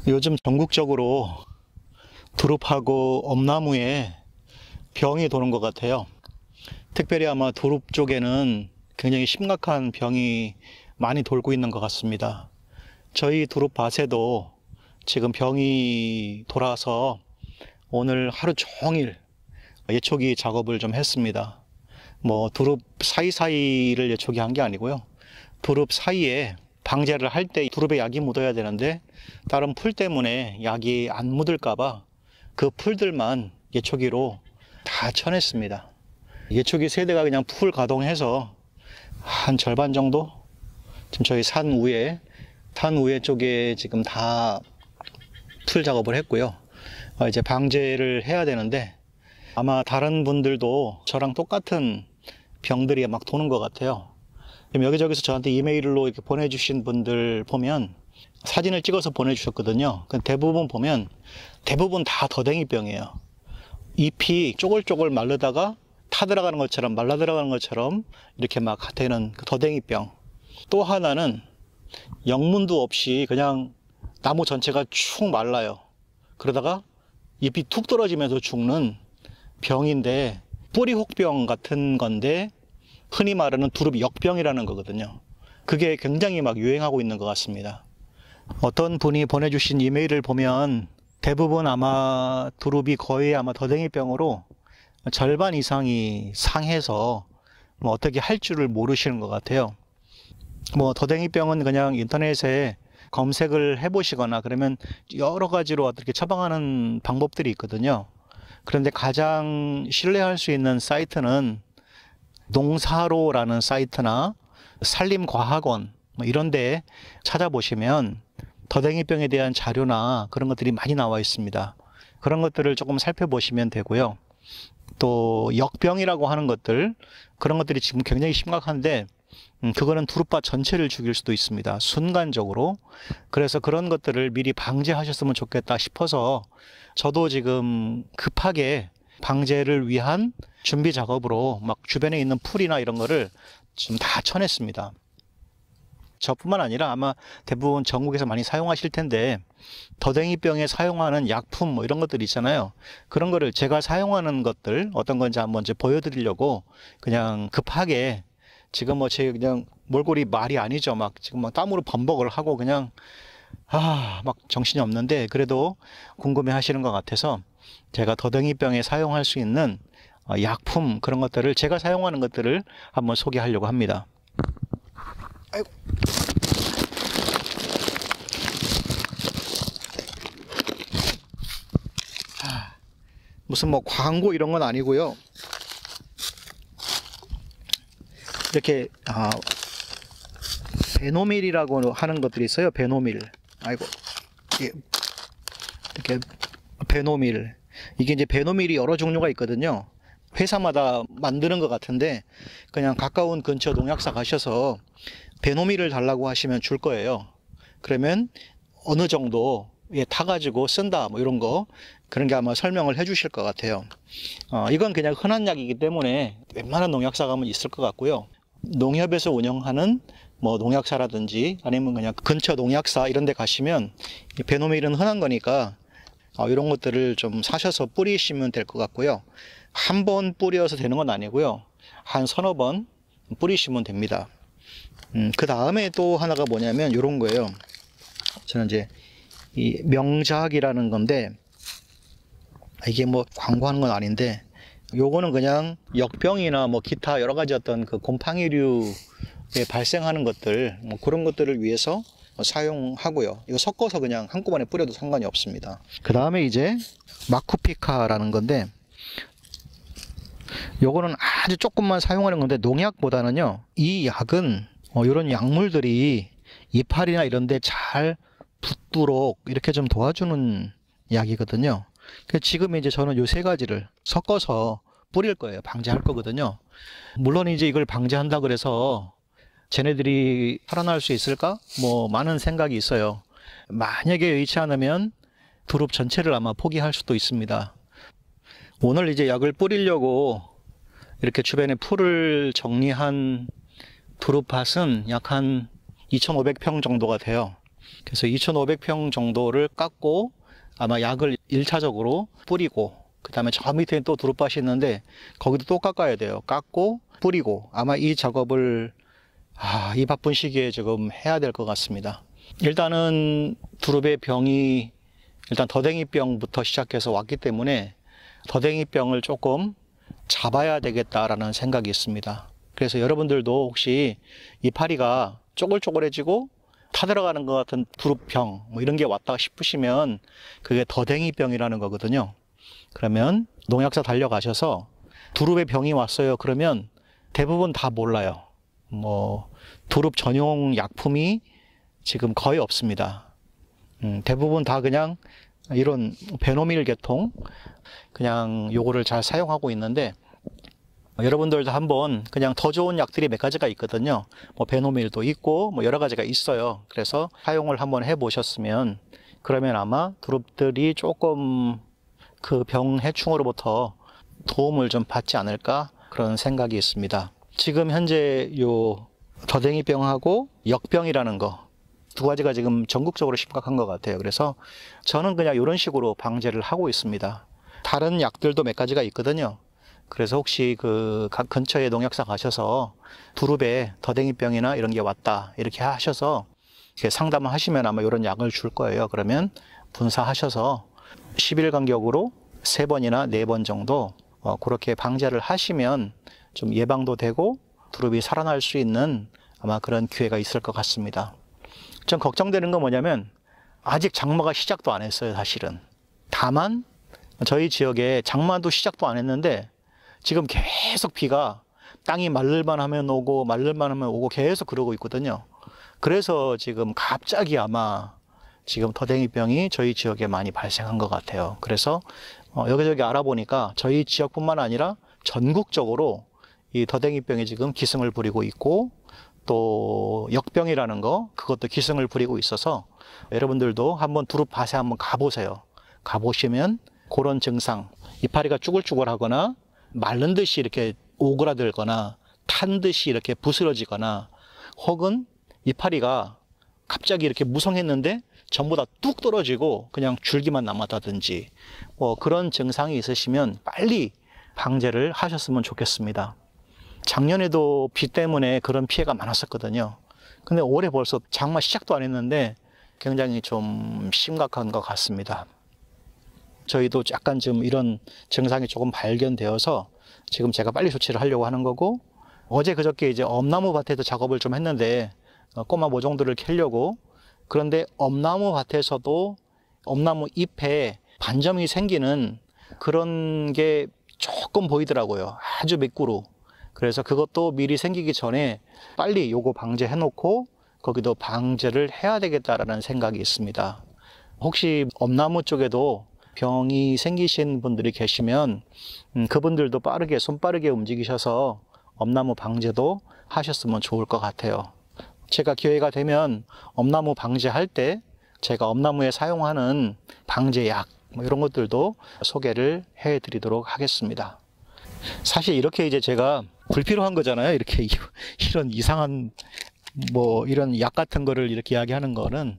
요즘 전국적으로 두릅하고 엄나무에 병이 도는 것 같아요. 특별히 아마 두릅 쪽에는 굉장히 심각한 병이 많이 돌고 있는 것 같습니다. 저희 두릅밭에도 지금 병이 돌아서 오늘 하루 종일 예초기 작업을 좀 했습니다. 두릅 사이사이를 예초기 한 게 아니고요. 두릅 사이에 방제를 할 때 두릅에 약이 묻어야 되는데 다른 풀 때문에 약이 안 묻을까봐 그 풀들만 예초기로 다 쳐냈습니다. 예초기 세대가 그냥 풀 가동해서 한 절반 정도? 지금 저희 산 위에 쪽에 지금 다 풀 작업을 했고요. 이제 방제를 해야 되는데 아마 다른 분들도 저랑 똑같은 병들이 막 도는 것 같아요. 여기저기서 저한테 이메일로 이렇게 보내주신 분들 보면 사진을 찍어서 보내주셨거든요. 대부분 보면 대부분 다 더댕이병이에요. 잎이 쪼글쪼글 마르다가 타 들어가는 것처럼 말라 들어가는 것처럼 이렇게 막 되는 그 더댕이병. 또 하나는 영문도 없이 그냥 나무 전체가 축 말라요. 그러다가 잎이 툭 떨어지면서 죽는 병인데 뿌리혹병 같은 건데 흔히 말하는 두릅 역병이라는 거거든요. 그게 굉장히 막 유행하고 있는 것 같습니다. 어떤 분이 보내주신 이메일을 보면 대부분 아마 두릅이 거의 아마 더댕이병으로 절반 이상이 상해서 어떻게 할 줄을 모르시는 것 같아요. 더댕이병은 그냥 인터넷에 검색을 해보시거나 그러면 여러 가지로 어떻게 처방하는 방법들이 있거든요. 그런데 가장 신뢰할 수 있는 사이트는 농사로라는 사이트나 산림과학원 이런 데 찾아보시면 더댕이병에 대한 자료나 그런 것들이 많이 나와 있습니다. 그런 것들을 조금 살펴보시면 되고요. 또 역병이라고 하는 것들, 그런 것들이 지금 굉장히 심각한데 그거는 두릅밭 전체를 죽일 수도 있습니다. 순간적으로. 그래서 그런 것들을 미리 방지하셨으면 좋겠다 싶어서 저도 지금 급하게 방제를 위한 준비 작업으로 막 주변에 있는 풀이나 이런 거를 좀 다 쳐냈습니다. 저뿐만 아니라 아마 대부분 전국에서 많이 사용하실 텐데 더댕이병에 사용하는 약품 이런 것들 있잖아요. 그런 거를 제가 사용하는 것들 어떤 건지 한번 이제 보여드리려고 그냥 급하게 지금 제 그냥 몰골이 말이 아니죠. 지금 땀으로 범벅을 하고 그냥 막 정신이 없는데 그래도 궁금해 하시는 것 같아서 제가 더댕이병에 사용할 수 있는 약품 그런 것들을 제가 사용하는 것들을 한번 소개하려고 합니다. 아이고. 무슨 광고 이런 건 아니고요. 이렇게 베노밀이라고 하는 것들이 있어요. 베노밀. 아이고. 이렇게 베노밀. 이게 이제 베노밀이 여러 종류가 있거든요. 회사마다 만드는 것 같은데 그냥 가까운 근처 농약사 가셔서 베노밀을 달라고 하시면 줄 거예요. 그러면 어느 정도에 타가지고 쓴다 이런 거 그런 게 아마 설명을 해 주실 것 같아요. 이건 그냥 흔한 약이기 때문에 웬만한 농약사 가면 있을 것 같고요. 농협에서 운영하는 농약사라든지 아니면 그냥 근처 농약사 이런 데 가시면 베노밀은 흔한 거니까 이런 것들을 좀 사셔서 뿌리시면 될 것 같고요. 한 번 뿌려서 되는 건 아니고요. 한 서너 번 뿌리시면 됩니다. 그 다음에 또 하나가 뭐냐면 이런 거예요. 저는 이제 이 명작이라는 건데 이게 광고하는 건 아닌데 요거는 그냥 역병이나 기타 여러 가지 어떤 그 곰팡이류에 발생하는 것들 그런 것들을 위해서 사용하고요. 이거 섞어서 그냥 한꺼번에 뿌려도 상관이 없습니다. 그 다음에 이제 마쿠피카라는 건데 요거는 아주 조금만 사용하는 건데 농약보다는요 이 약은 이런 약물들이 이파리나 이런 데 잘 붙도록 이렇게 좀 도와주는 약이거든요. 지금 이제 저는 요 세 가지를 섞어서 뿌릴 거예요. 방제할 거거든요. 물론 이제 이걸 방제한다 그래서 쟤네들이 살아날 수 있을까? 많은 생각이 있어요. 만약에 의치 않으면 두릅 전체를 아마 포기할 수도 있습니다. 오늘 이제 약을 뿌리려고 이렇게 주변에 풀을 정리한 두릅밭은 약 한 2,500평 정도가 돼요. 그래서 2,500평 정도를 깎고 아마 약을 1차적으로 뿌리고, 그 다음에 저 밑에 또 두릅밭이 있는데 거기도 또 깎아야 돼요. 깎고 뿌리고, 아마 이 작업을 이 바쁜 시기에 지금 해야 될 것 같습니다. 일단은 두릅의 병이 일단 더댕이병부터 시작해서 왔기 때문에 더댕이병을 조금 잡아야 되겠다라는 생각이 있습니다. 그래서 여러분들도 혹시 이파리가 쪼글쪼글해지고 타들어가는 것 같은 두릅병 뭐 이런 게 왔다 싶으시면 그게 더댕이병이라는 거거든요. 그러면 농약사 달려가셔서 두릅의 병이 왔어요. 그러면 대부분 다 몰라요. 뭐 두릅 전용 약품이 지금 거의 없습니다. 대부분 다 그냥 이런 베노밀 계통 그냥 요거를 잘 사용하고 있는데, 여러분들도 한번 그냥 더 좋은 약들이 몇 가지가 있거든요. 뭐 베노밀도 있고 뭐 여러 가지가 있어요. 그래서 사용을 한번 해 보셨으면, 그러면 아마 두릅들이 조금 그 병 해충으로부터 도움을 좀 받지 않을까 그런 생각이 있습니다. 지금 현재 요 더댕이병하고 역병이라는 거 두 가지가 지금 전국적으로 심각한 것 같아요. 그래서 저는 그냥 이런 식으로 방제를 하고 있습니다. 다른 약들도 몇 가지가 있거든요. 그래서 혹시 그 각 근처에 농약사 가셔서 두릅에 더댕이병이나 이런 게 왔다 이렇게 하셔서 이렇게 상담을 하시면 아마 이런 약을 줄 거예요. 그러면 분사하셔서 10일 간격으로 3번이나 4번 정도 그렇게 방제를 하시면 좀 예방도 되고 두릅이 살아날 수 있는 아마 그런 기회가 있을 것 같습니다. 좀 걱정되는 건 뭐냐면 아직 장마가 시작도 안 했어요, 사실은. 다만 저희 지역에 장마도 시작도 안 했는데 지금 계속 비가 땅이 마를만 하면 오고 마를만 하면 오고 계속 그러고 있거든요. 그래서 지금 갑자기 아마 지금 더댕이병이 저희 지역에 많이 발생한 것 같아요. 그래서 여기저기 알아보니까 저희 지역뿐만 아니라 전국적으로 이 더댕이병이 지금 기승을 부리고 있고, 또 역병이라는 거 그것도 기승을 부리고 있어서 여러분들도 한번 두릅밭에 한번 가보세요. 가보시면 그런 증상, 이파리가 쭈글쭈글하거나 마른 듯이 이렇게 오그라들거나 탄 듯이 이렇게 부스러지거나, 혹은 이파리가 갑자기 이렇게 무성했는데 전부 다 뚝 떨어지고 그냥 줄기만 남았다든지 뭐 그런 증상이 있으시면 빨리 방제를 하셨으면 좋겠습니다. 작년에도 비 때문에 그런 피해가 많았었거든요. 근데 올해 벌써 장마 시작도 안 했는데 굉장히 좀 심각한 것 같습니다. 저희도 약간 좀 이런 증상이 조금 발견되어서 지금 제가 빨리 조치를 하려고 하는 거고, 어제 그저께 이제 엄나무 밭에도 작업을 좀 했는데 꼬마 모종들을 캐려고. 그런데 엄나무 밭에서도 엄나무 잎에 반점이 생기는 그런 게 조금 보이더라고요. 아주 밑구루. 그래서 그것도 미리 생기기 전에 빨리 요거 방제해 놓고 거기도 방제를 해야 되겠다라는 생각이 있습니다. 혹시 엄나무 쪽에도 병이 생기신 분들이 계시면 그분들도 빠르게 손빠르게 움직이셔서 엄나무 방제도 하셨으면 좋을 것 같아요. 제가 기회가 되면 엄나무 방제할 때 제가 엄나무에 사용하는 방제약 뭐 이런 것들도 소개를 해 드리도록 하겠습니다. 사실 이렇게 이제 제가 불필요한 거잖아요. 이렇게 이런 이상한 뭐 이런 약 같은 거를 이렇게 이야기하는 거는.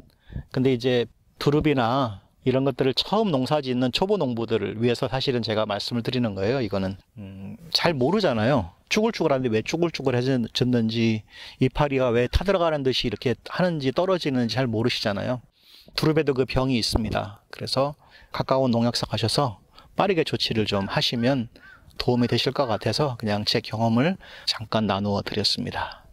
근데 이제 두릅이나 이런 것들을 처음 농사 짓는 초보 농부들을 위해서 사실은 제가 말씀을 드리는 거예요. 이거는 잘 모르잖아요. 쭈글쭈글한데 왜 쭈글쭈글해졌는지, 이파리가 왜 타들어가는 듯이 이렇게 하는지 떨어지는지 잘 모르시잖아요. 두릅에도 그 병이 있습니다. 그래서 가까운 농약사 가셔서 빠르게 조치를 좀 하시면 도움이 되실 것 같아서 그냥 제 경험을 잠깐 나누어 드렸습니다.